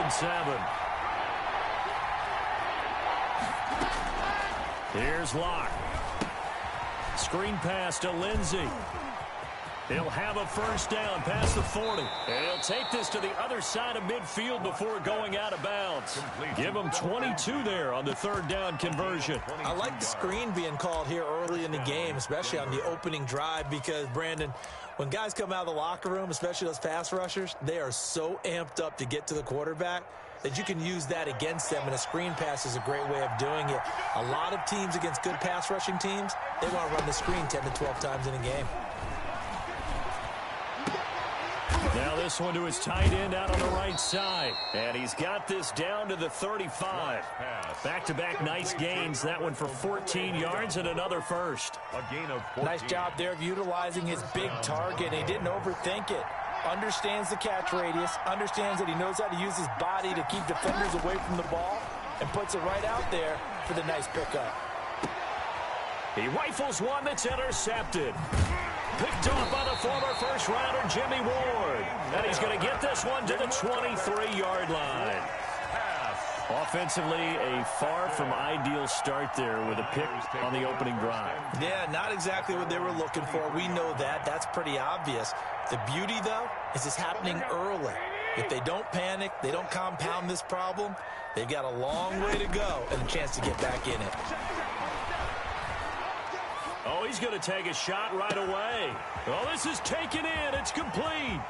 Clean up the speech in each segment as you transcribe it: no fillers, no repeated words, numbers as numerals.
and 7. Here's Locke. Screen pass to Lindsey. He'll have a first down past the 40. And he'll take this to the other side of midfield before going out of bounds. Give him 22 there on the third down conversion. I like the screen being called here early in the game, especially on the opening drive, because, Brandon, when guys come out of the locker room, especially those pass rushers, they are so amped up to get to the quarterback that you can use that against them, and a screen pass is a great way of doing it. A lot of teams against good pass rushing teams, they want to run the screen 10 to 12 times in a game. Now this one to his tight end out on the right side. And he's got this down to the 35. Back-to-back nice gains. That one for 14 yards and another first. A gain of 14. Nice job there of utilizing his big target. He didn't overthink it. Understands the catch radius. Understands that he knows how to use his body to keep defenders away from the ball. And puts it right out there for the nice pickup. He rifles one that's intercepted. Picked off by the former first-rounder Jimmy Ward. And he's going to get this one to the 23-yard line. Offensively, a far from ideal start there with a pick on the opening drive. Yeah, not exactly what they were looking for. We know that. That's pretty obvious. The beauty, though, is it's happening early. If they don't panic, they don't compound this problem, they've got a long way to go and a chance to get back in it. Oh, he's going to take a shot right away. Oh, this is taken in. It's complete.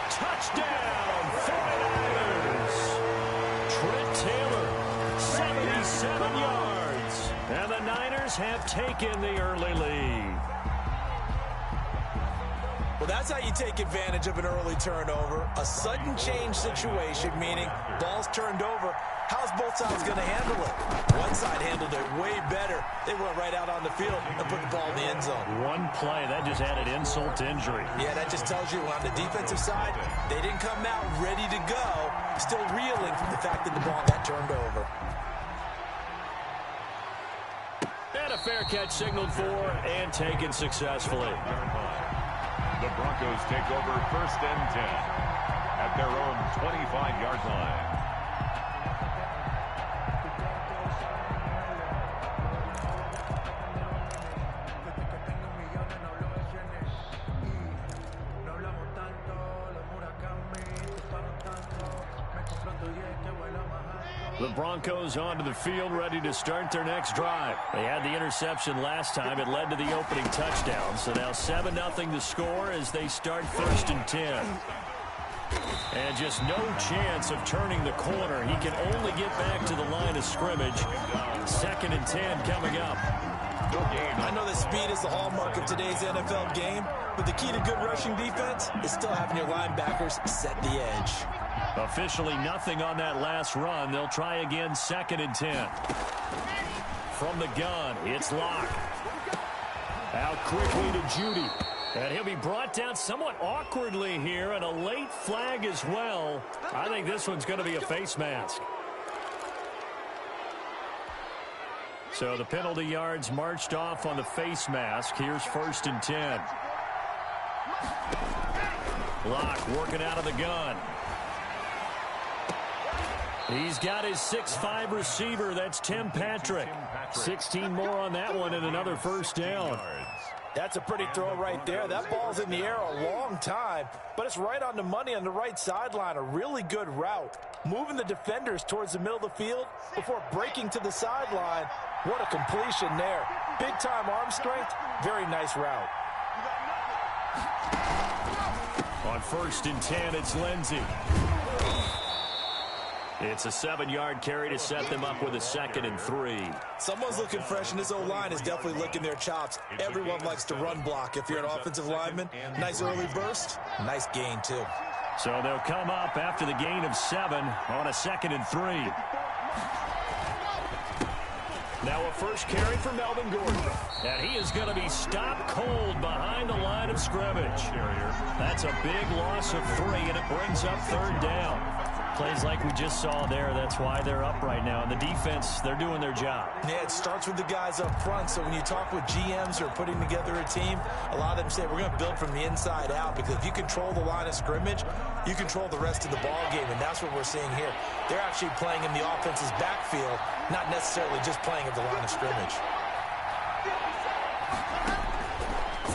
Touchdown, 49ers. Trent Taylor, 77 yards. And the Niners have taken the early lead. Well, that's how you take advantage of an early turnover. A sudden change situation, meaning ball's turned over. How's both sides going to handle it? One side handled it way better. They went right out on the field and put the ball in the end zone. One play, that just added insult to injury. Yeah, that just tells you on the defensive side, they didn't come out ready to go, still reeling from the fact that the ball got turned over. And a fair catch signaled for and taken successfully. The Broncos take over 1st and 10 at their own 25-yard line. The Broncos onto the field, ready to start their next drive. They had the interception last time. It led to the opening touchdown. So now 7-0 the score as they start 1st and 10. And just no chance of turning the corner. He can only get back to the line of scrimmage. 2nd and 10 coming up. I know that speed is the hallmark of today's NFL game, but the key to good rushing defense is still having your linebackers set the edge. Officially nothing on that last run. They'll try again 2nd and 10. From the gun, it's Locke. Out quickly to Judy. And he'll be brought down somewhat awkwardly here, and a late flag as well. I think this one's going to be a face mask. So the penalty yards marched off on the face mask. Here's 1st and 10. Locke working out of the gun. He's got his 6'5" receiver. That's Tim Patrick. 16 more on that one and another first down. That's a pretty throw right there. That ball's in the air a long time, but it's right on the money on the right sideline. A really good route. Moving the defenders towards the middle of the field before breaking to the sideline. What a completion there. Big-time arm strength. Very nice route. On 1st and 10, it's Lindsey. It's a 7-yard carry to set them up with a 2nd and 3. Someone's looking fresh, and this O-line is definitely licking their chops. Everyone likes to run block. If you're an offensive lineman, nice early burst, nice gain, too. So they'll come up after the gain of 7 on a 2nd and 3. Now a first carry for Melvin Gordon. And he is going to be stopped cold behind the line of scrimmage. That's a big loss of 3, and it brings up 3rd down. Plays like we just saw there. That's why they're up right now. And the defense, they're doing their job. Yeah, it starts with the guys up front. So when you talk with GMs who are putting together a team, a lot of them say we're going to build from the inside out, because if you control the line of scrimmage, you control the rest of the ball game, and that's what we're seeing here. They're actually playing in the offense's backfield, not necessarily just playing at the line of scrimmage.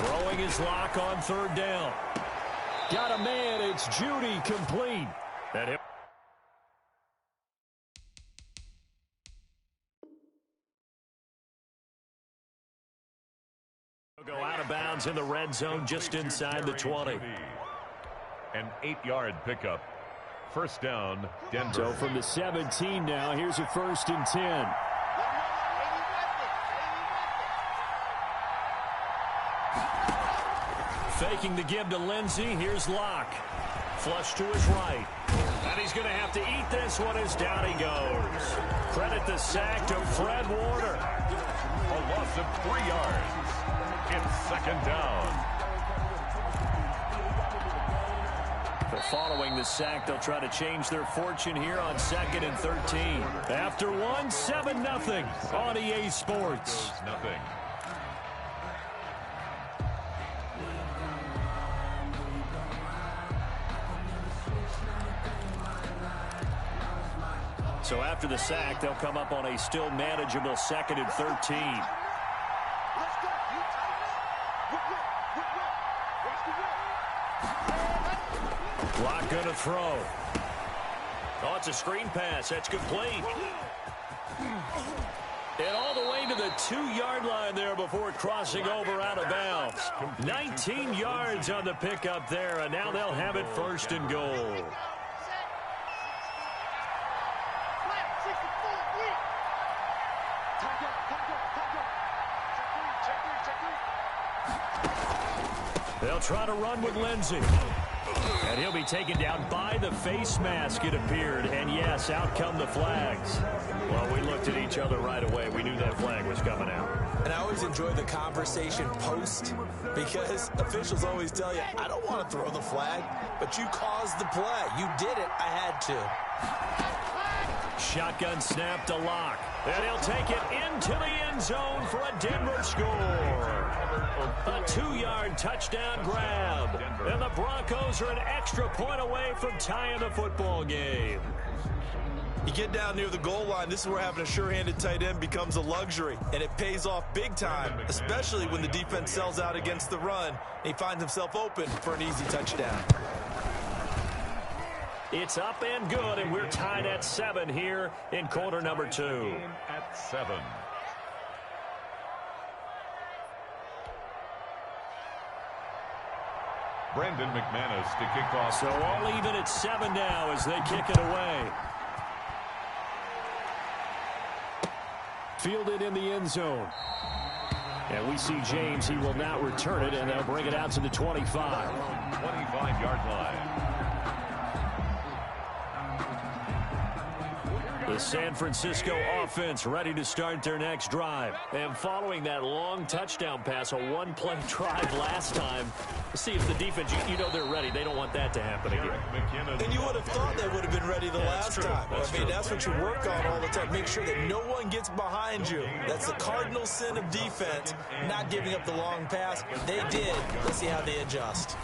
Throwing his lock on third down. Got a man. It's Judy, complete. That hit. Go out of bounds in the red zone just inside the 20. An 8-yard pickup. First down, Denver. So from the 17 now, here's a 1st and 10. Faking the give to Lindsey. Here's Locke. Flush to his right. And he's going to have to eat this one as down he goes. Credit the sack to Fred Warner. A loss of 3 yards. It's second down. But following the sack, they'll try to change their fortune here on 2nd and 13. After one, 7-0 on EA Sports. Nothing. So after the sack, they'll come up on a still manageable 2nd and 13. Locke going to throw. Oh, it's a screen pass. That's complete. And all the way to the 2-yard line there before crossing over out of bounds. 19 yards on the pickup there, and now they'll have it 1st and goal. They'll try to run with Lindsey. And he'll be taken down by the face mask, it appeared. And yes, out come the flags. Well, we looked at each other right away. We knew that flag was coming out. And I always enjoy the conversation post, because officials always tell you, I don't want to throw the flag, but you caused the play. You did it. I had to. Shotgun snap to Locke. And he'll take it into the end zone for a Denver score. A 2-yard touchdown grab. And the Broncos are an extra point away from tying the football game. You get down near the goal line, this is where having a sure-handed tight end becomes a luxury. And it pays off big time, especially when the defense sells out against the run. And he finds himself open for an easy touchdown. It's up and good, and we're tied at 7 here in quarter number 2. At 7. Brandon McManus to kick off. So all even at 7 now as they kick it away. Fielded in the end zone. And we see James. He will not return it, and they'll bring it out to the 25. 25-yard line. The San Francisco offense ready to start their next drive. And following that long touchdown pass, a one-play drive last time, see if the defense, you know they're ready. They don't want that to happen again. And you would have thought they would have been ready the last time. That's what you work on all the time. Make sure that no one gets behind you. That's the cardinal sin of defense, not giving up the long pass. They did. Let's see how they adjust.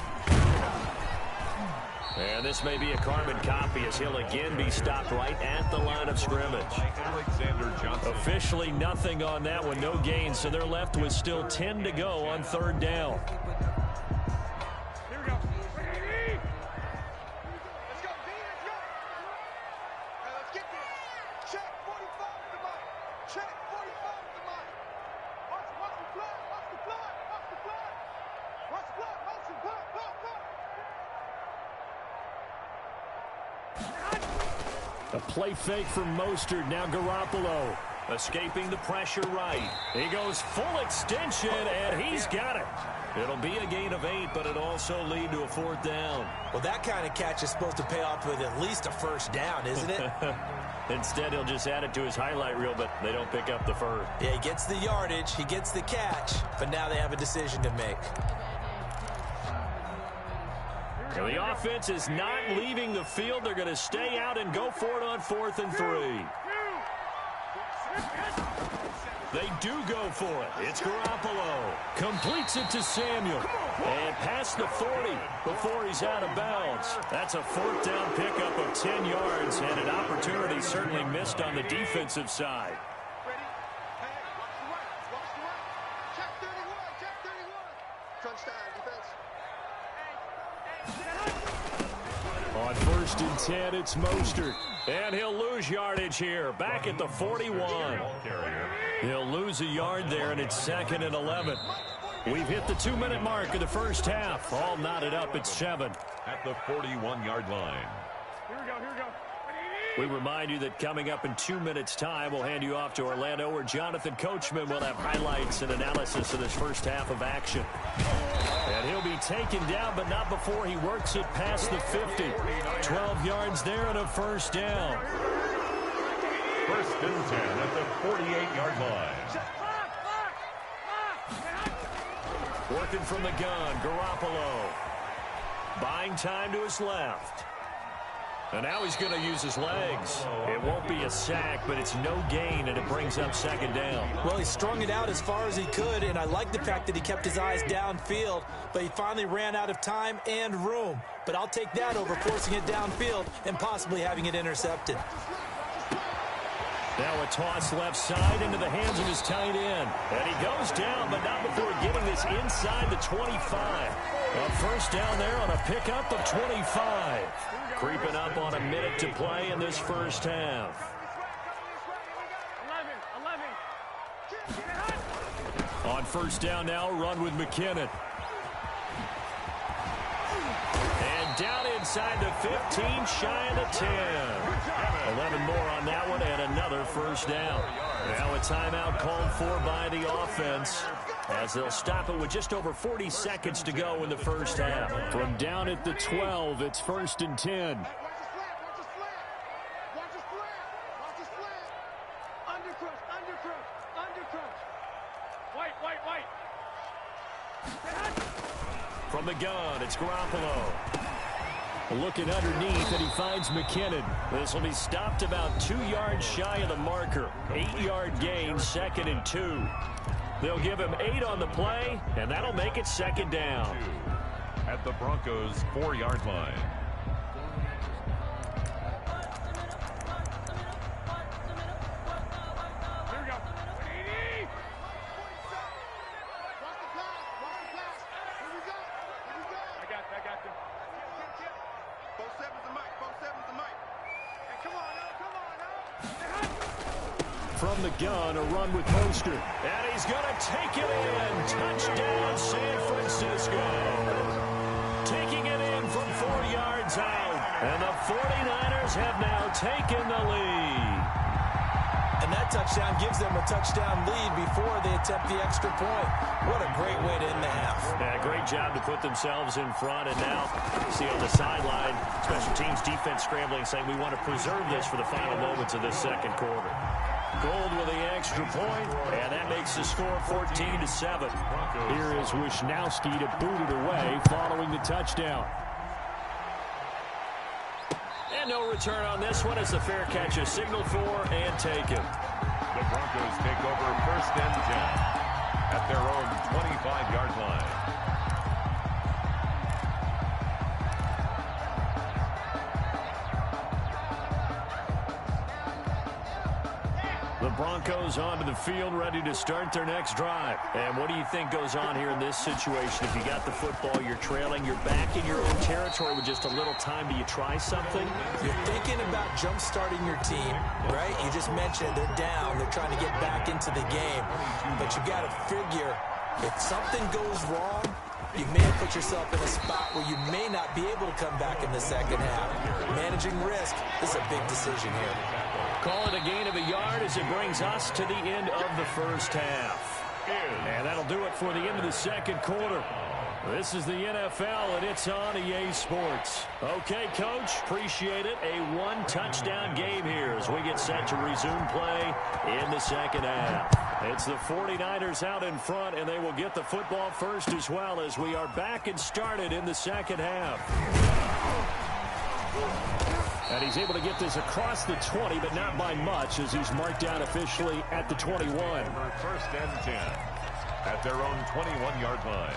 And this may be a carbon copy as he'll again be stopped right at the line of scrimmage. Alexander Johnson. Officially nothing on that one, no gain, so they're left with still 10 to go on 3rd down. Here we go. Let's go, D. Let's go. Let's get there. Check 45 with the mic. Check 45 with the mic. Watch the flag. Watch the flag. Watch the flag. Watch the flag. Watch the flag. A play fake from Mostert. Now Garoppolo escaping the pressure right. He goes full extension, and he's got it. It'll be a gain of 8, but it'll also lead to a 4th down. Well, that kind of catch is supposed to pay off with at least a 1st down, isn't it? Instead, he'll just add it to his highlight reel, but they don't pick up the first. Yeah, he gets the yardage, he gets the catch, but now they have a decision to make. And the offense is not leaving the field. They're going to stay out and go for it on 4th and 3. They do go for it. It's Garoppolo. Completes it to Samuel. And past the 40 before he's out of bounds. That's a 4th down pickup of 10 yards and an opportunity certainly missed on the defensive side. Ready? Hey, watch the right. Watch the right. Check 31. Check 31. Crunch time, defense. On 1st and 10, it's Mostert. And he'll lose yardage here. Back at the 41. He'll lose a yard there, and it's 2nd and 11. We've hit the 2-minute mark of the first half. All knotted up at 7. At the 41-yard line. Here we go. Here we go. We remind you that coming up in 2 minutes' time, we'll hand you off to Orlando, where Jonathan Coachman will have highlights and analysis of this first half of action. And he'll be taken down, but not before he works it past the 50. 12 yards there and a 1st down. 1st and 10 at the 48-yard line. Working from the gun, Garoppolo. Buying time to his left. And now he's going to use his legs. It won't be a sack, but it's no gain, and it brings up 2nd down. Well, he strung it out as far as he could, and I like the fact that he kept his eyes downfield, but he finally ran out of time and room. But I'll take that over forcing it downfield and possibly having it intercepted. Now a toss left side into the hands of his tight end. And he goes down, but not before getting this inside the 25. A 1st down there on a pickup of 25. Creeping up on a minute to play in this first half. 11. On 1st down now, run with McKinnon. And down inside the 15, shy of the 10. 11 more on that one, and another 1st down. Now a timeout called for by the offense, as they'll stop it with just over 40 seconds to go in the first half. From down at the 12, it's 1st and 10. Watch the slant. Watch the slant. Watch the slant. Watch the slant. Undercrush. Undercrush. Undercrush. White. From the gun, it's Garoppolo. Looking underneath, and he finds McKinnon. This will be stopped about 2 yards shy of the marker. 8-yard gain, 2nd and 2. They'll give him 8 on the play, and that'll make it 2nd down. At the Broncos' 4-yard line. Here we go. 80. Watch the pass. Watch the pass. Here we go. Here we go. I got them. Both sevens the mic. Both sevens the mic. Hey, come on now. Come on now. From the gun, a run with Mostert. And he's going to take it in. Touchdown, San Francisco. Taking it in from 4 yards out. And the 49ers have now taken the lead. And that touchdown gives them a touchdown lead before they attempt the extra point. What a great way to end the half. Yeah, great job to put themselves in front. And now, see on the sideline, special teams defense scrambling, saying we want to preserve this for the final moments of this second quarter. Gold with the extra point, and that makes the score 14-7. Here is Wisnowski to boot it away following the touchdown. And no return on this one as the fair catch is signaled for and taken. The Broncos take over 1st and 10 at their own 25-yard line. The Broncos onto the field, ready to start their next drive. And what do you think goes on here in this situation? If you got the football, you're trailing, you're back in your own territory with just a little time. Do you try something? You're thinking about jump-starting your team, right? You just mentioned they're down. They're trying to get back into the game. But you got to figure if something goes wrong, you may have put yourself in a spot where you may not be able to come back in the second half. Managing risk, this is a big decision here. Call it a gain of a yard as it brings us to the end of the first half. And that'll do it for the end of the second quarter. This is the NFL, and it's on EA Sports. Okay, Coach, appreciate it. A one-touchdown game here as we get set to resume play in the second half. It's the 49ers out in front, and they will get the football first as well as we are back and started in the second half. And he's able to get this across the 20, but not by much as he's marked down officially at the 21. First and 10 at their own 21-yard line.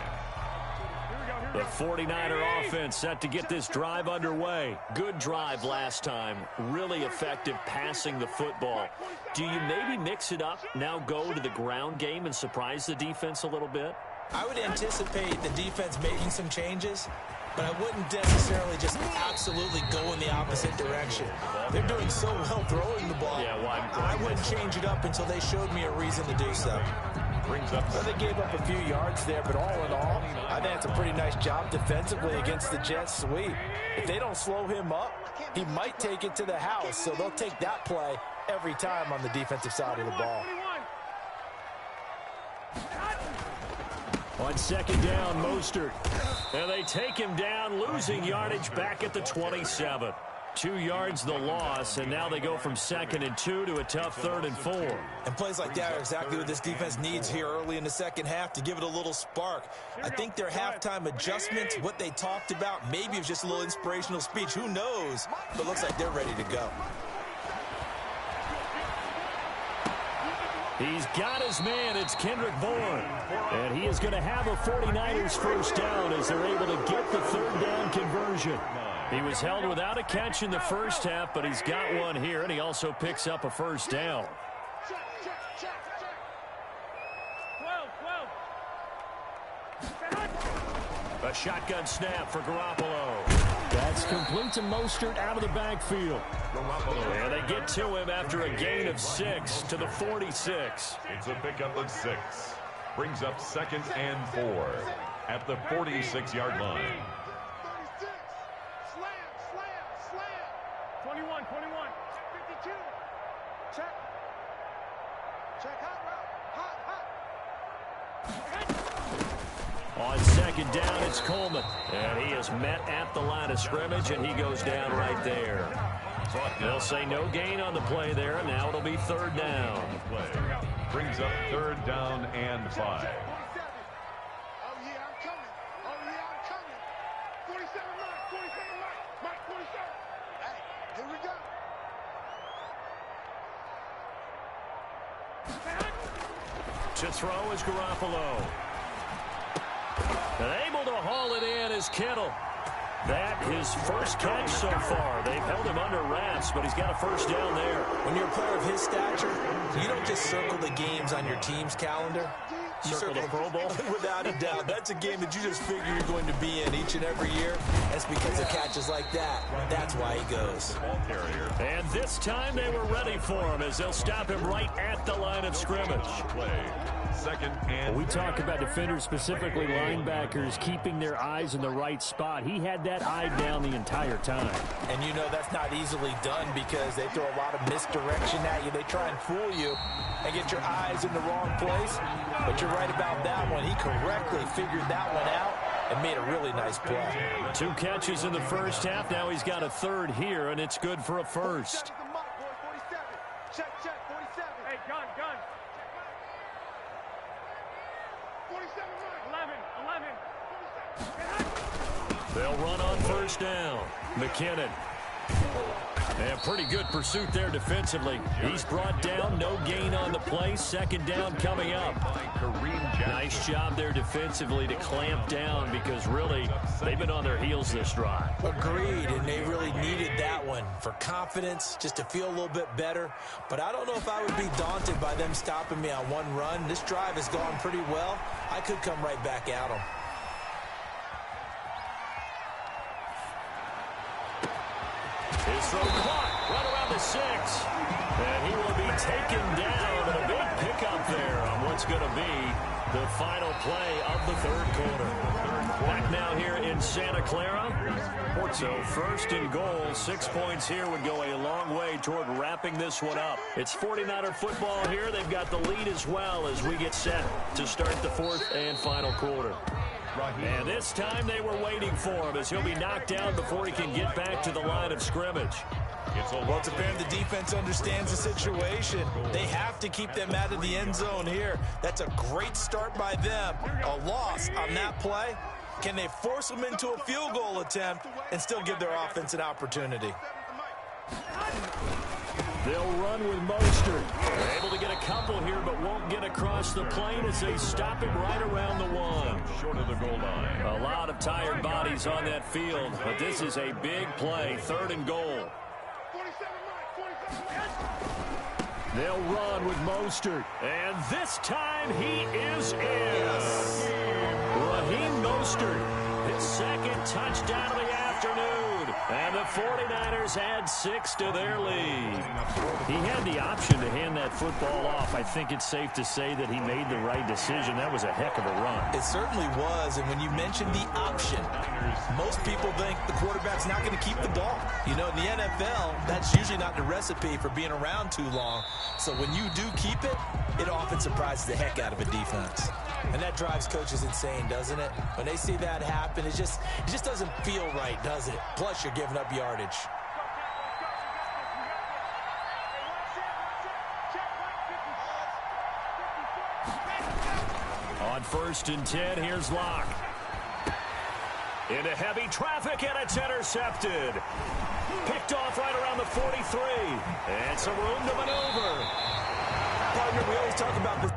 The 49er offense set to get this drive underway. Good drive last time. Really effective passing the football. Do you maybe mix it up, now go to the ground game and surprise the defense a little bit? I would anticipate the defense making some changes, but I wouldn't necessarily just absolutely go in the opposite direction. They're doing so well throwing the ball. Yeah, well, I wouldn't change it up until they showed me a reason to do so. Well, they gave up a few yards there, but all in all, I think it's a pretty nice job defensively against the Jets sweep. If they don't slow him up, he might take it to the house, so they'll take that play every time on the defensive side of the ball. On second down, Mostert. And they take him down, losing yardage back at the 27. 2 yards the loss, and now they go from 2nd and 2 to a tough 3rd and 4. And plays like that are exactly what this defense needs here early in the second half to give it a little spark. I think their halftime adjustments, what they talked about, maybe it was just a little inspirational speech. Who knows? But it looks like they're ready to go. He's got his man. It's Kendrick Bourne. And he is going to have a 49ers first down as they're able to get the 3rd down conversion. He was held without a catch in the first half, but he's got one here, and he also picks up a first down. A shotgun snap for Garoppolo. That's complete to Mostert out of the backfield. And they get to him after a gain of 6 to the 46. It's a pickup of 6. Brings up 2nd and 4 at the 46-yard line. 21, 52. Check. Check hot route. Hot. On second down, it's Coleman. And he is met at the line of scrimmage, and he goes down right there. They'll say no gain on the play there, and now it'll be 3rd down. Brings up 3rd down and 5. Oh, yeah, I'm coming. Oh, yeah, I'm coming. 47 Mike, 47 Mike, 47. Hey, here we go. To throw is Garoppolo. And able to haul it in is Kittle. That his first catch so far. They've held him under wraps, but he's got a first down there. When you're a player of his stature, you don't just circle the games on your team's calendar. You Circle the Pro Bowl? Without a doubt. That's a game that you just figure you're going to be in each and every year. That's because of catches like that. That's why he goes. And this time they were ready for him as they'll stop him right at the line of scrimmage. Second and we talk about defenders, specifically linebackers, keeping their eyes in the right spot. He had that eye down the entire time. And you know that's not easily done because they throw a lot of misdirection at you. They try and fool you and get your eyes in the wrong place. But you're right about that one. He correctly figured that one out and made a really nice play. 2 catches in the first half. Now he's got a 3rd here, and it's good for a first. Check, 47. Hey, gun. 47 Mike, 11. They'll run on first down. McKinnon. And pretty good pursuit there defensively. He's brought down, no gain on the play. 2nd down coming up. Nice job there defensively to clamp down because really they've been on their heels this drive. Agreed, and they really needed that one for confidence, just to feel a little bit better. But I don't know if I would be daunted by them stopping me on one run. This drive has gone pretty well. I could come right back at them. His throw caught right around the 6. And he will be taken down. And a big pickup there on what's going to be the final play of the 3rd quarter. Back now here in Santa Clara. So 1st and goal, 6 points here would go a long way toward wrapping this one up. It's 49er football here. They've got the lead as well as we get set to start the 4th and final quarter. And this time they were waiting for him as he'll be knocked down before he can get back to the line of scrimmage. Well, it's apparent the defense understands the situation. They have to keep them out of the end zone here. That's a great start by them. A loss on that play. Can they force them into a field goal attempt and still give their offense an opportunity? They'll run with Mostert. They're able to get a couple here, but won't get across the plane as they stop it right around the 1. Short of the goal line. A lot of tired bodies on that field, but this is a big play, 3rd and goal. They'll run with Mostert, and this time he is in. Raheem Mostert, his 2nd touchdown of the afternoon. And the 49ers add 6 to their lead. He had the option to hand that football off. I think it's safe to say that he made the right decision. That was a heck of a run. It certainly was, and when you mentioned the option, most people think the quarterback's not going to keep the ball. You know, in the NFL, that's usually not the recipe for being around too long. So when you do keep it, it often surprises the heck out of a defense. And that drives coaches insane, doesn't it? When they see that happen, it just doesn't feel right, does it? Plus, you're giving up yardage. On 1st and 10, here's Locke. Into heavy traffic, and it's intercepted. Picked off right around the 43. And some room to maneuver. Partner, we always talk about this.